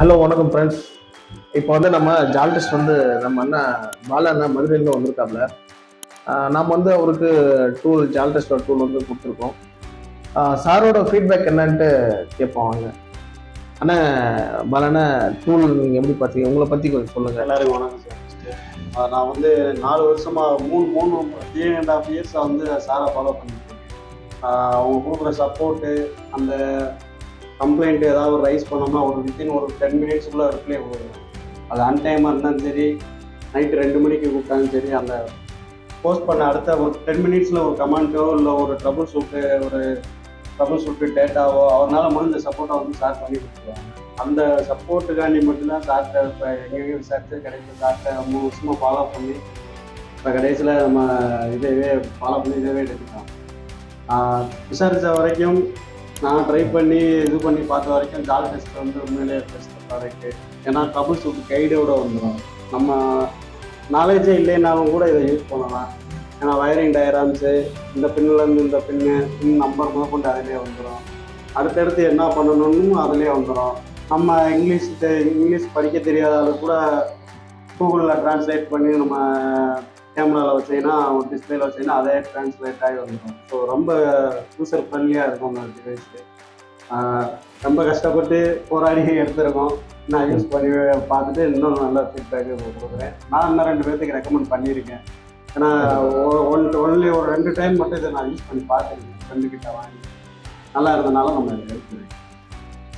Hello வணக்கம் friends. இப்போ வந்து நம்ம ஜால் டெஸ்ட் வந்து நம்ம அண்ணன் பாலா அண்ணா மதுரையிலேருந்து வந்திருக்காப்புல. நாம் வந்து அவருக்கு டூல் ஜால் டெஸ்டோட டூல் வந்து கொடுத்துருக்கோம். சாரோட ஃபீட்பேக் என்னன்ட்டு கேட்போம் வாங்க. அண்ணா பாலாண்ணா டூல் நீங்கள் எப்படி பார்த்தீங்க, உங்களை பற்றி கொஞ்சம் சொல்லுங்கள். எல்லாருக்கும் வணக்கம் சார். ஃபஸ்ட்டு நான் வந்து 4 வருஷமாக 3.5 இயர்ஸாக வந்து சாரை ஃபாலோ பண்ணியிருக்கேன். அவங்க கொடுக்குற சப்போர்ட்டு, அந்த கம்ப்ளைண்ட் ஏதாவது ரைஸ் பண்ணோம்னா ஒரு வித்தின் ஒரு 10 மினிட்ஸுக்குள்ளே ரிப்ளை கொடுக்குறேன். அது அன்டைமாக இருந்தாலும் சரி, நைட்டு 2 மணிக்கு கூப்பிட்டாலும் சரி, அந்த போஸ்ட் பண்ண அடுத்த ஒரு 10 மினிட்ஸில் ஒரு கமெண்ட்டோ இல்லை ஒரு ட்ரபுள் ஷூட்டு டேட்டாவோ அவரால் முடிஞ்ச சப்போர்ட்டை வந்து சார் பண்ணி கொடுத்துருவாங்க. அந்த சப்போர்ட்டுக்காண்டி மட்டும்தான் சார்கிட்ட இப்போ எங்கெங்கே விசாரிச்சு கிடைக்கும். சார்கிட்ட 3 வருஷமாக ஃபாலோ பண்ணி இப்போ கடைசியில் நம்ம இதவே ஃபாலோ பண்ணி இதவே எடுத்துக்கலாம். விசாரித்த வரைக்கும் நான் ட்ரை பண்ணி இது பண்ணி பார்த்த வரைக்கும் ஜால் டெஸ்ட் வந்து உண்மையிலேயே பெஸ்ட் ப்ராடக்ட்டு. ஏன்னா ட்ரபுள் ஷூட் கைடோட வந்துடும். நம்ம நாலேஜே இல்லைன்னாலும் கூட இதை யூஸ் பண்ணலாம். ஏன்னா வயரிங் டயராம்ஸு, இந்த பின்னிலேருந்து இந்த பின் நம்பர் முதற்கொண்டு அதிலே வந்துடும். அடுத்தடுத்து என்ன பண்ணணும்னு அதிலே வந்துடும். நம்ம இங்கிலீஷ் படிக்க தெரியாத அளவுக்கு கூட கூகுளில் ட்ரான்ஸ்லேட் பண்ணி நம்ம கேமராவில் வச்சிங்கன்னா ஒரு டிஸ்பிளேல வச்சிங்கன்னா அதே ட்ரான்ஸ்லேட் ஆகி வந்துடும். ஸோ ரொம்ப யூசர் ஃப்ரெண்ட்லியாக இருக்கும் அந்த டிவைஸு. ரொம்ப கஷ்டப்பட்டு போராடி எடுத்துருக்கோம். நான் யூஸ் பண்ணி பார்த்துட்டு இன்னும் நல்ல ஃபீட்பேக்கு கொடுக்குறேன். நான் இன்னும் 2 பேர்த்துக்கு ரெக்கமெண்ட் பண்ணியிருக்கேன். ஏன்னா ஒன்லி ஒரு 2 டைம் மட்டும் இதை நான் யூஸ் பண்ணி பார்த்துருக்கேன். ஃப்ரெண்டுக்கிட்ட வாங்கி நல்லா இருந்தனால நம்ம இதை எடுத்துருக்கேன்.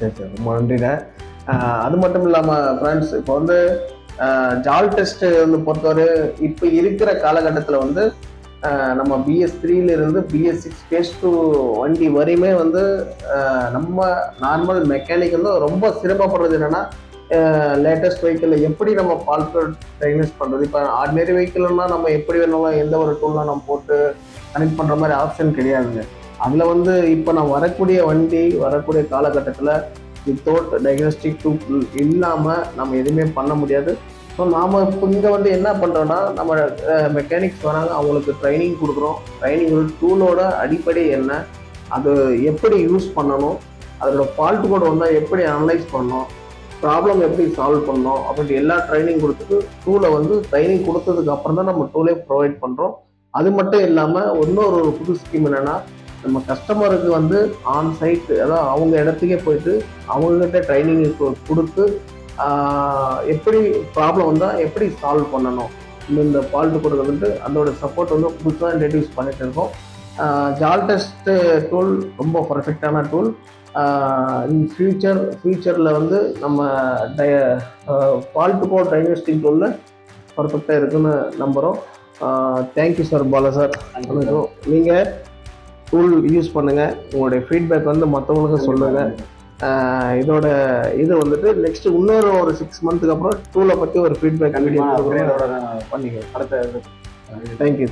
சரி, ரொம்ப நன்றிண்ணே. அது மட்டும் இல்லாமல் ஃப்ரெண்ட்ஸ், இப்போ வந்து ஜால் டெஸ்ட் வந்து பொறுத்தவரை இப்போ இருக்கிற காலகட்டத்தில் வந்து நம்ம BS3 BS6 phase 2 வண்டி வரையுமே வந்து நம்ம நார்மல் மெக்கானிக் வந்து ரொம்ப சிரமப்படுறது என்னன்னா, லேட்டஸ்ட் வெஹிக்கிளில் எப்படி நம்ம ஃபால்ட் டைக்னோஸ் பண்ணுறது. இப்போ ஆர்டினரி வெஹிக்கிள்னா நம்ம எப்படி வேணாலும் எந்த ஒரு டூல்லாம் நம்ம போட்டு கனெக்ட் பண்ணுற மாதிரி ஆப்ஷன் கிடையாதுங்க. அதில் வந்து இப்போ நான் வரக்கூடிய காலகட்டத்தில் வித்தவுட் டயக்னோஸ்டிக் டூல் இல்லாமல் நம்ம எதுவுமே பண்ண முடியாது. ஸோ நாம் இப்போ இங்கே வந்து என்ன பண்ணுறோன்னா, நம்ம மெக்கானிக்ஸ் வராங்க, அவங்களுக்கு ட்ரைனிங் கொடுக்குறோம். ட்ரைனிங் டூலோட அடிப்படை என்ன, அது எப்படி யூஸ் பண்ணணும், அதோட ஃபால்ட் கோட் வந்தால் எப்படி அனலைஸ் பண்ணணும், ப்ராப்ளம் எப்படி சால்வ் பண்ணணும் அப்படின்ட்டு எல்லா ட்ரைனிங் கொடுத்துட்டு டூலை வந்து ட்ரைனிங் கொடுத்ததுக்கு அப்புறம் தான் நம்ம டூலே ப்ரொவைட் பண்ணுறோம். அது மட்டும் இல்லாமல் இன்னொரு புது ஸ்கீம் என்னென்னா, நம்ம கஸ்டமருக்கு வந்து ஆன் சைட், அதாவது அவங்க இடத்துக்கே போயிட்டு அவங்ககிட்ட ட்ரைனிங் கொடுத்து எப்படி ப்ராப்ளம் வந்தால் எப்படி சால்வ் பண்ணணும், இந்த ஃபால்ட் கோட் வந்துட்டு அதோட சப்போர்ட் வந்து புதுசாக இன்ட்ரடியூஸ் பண்ணிட்டு இருக்கோம். ஜால் டெஸ்ட் டூல் ரொம்ப பர்ஃபெக்டான டூல். இன் ஃபியூச்சரில் வந்து நம்ம ஃபால்ட் கோட் டயக்னோஸ்டிக் டூலில் பர்ஃபெக்டாக இருக்குன்னு நம்புகிறோம். Thank you sir, Bala sir. நீங்கள் டூல் யூஸ் பண்ணுங்கள், உங்களுடைய ஃபீட்பேக் வந்து மற்றவங்களுக்கும் சொல்லுங்கள். இதோட இது வந்துட்டு நெக்ஸ்ட் இன்னொரு ஒரு 6 மந்த்துக்கு அப்புறம் டூலை பற்றி ஒரு ஃபீட்பேக் பண்ணிக்க. அடுத்த தேங்க்யூ.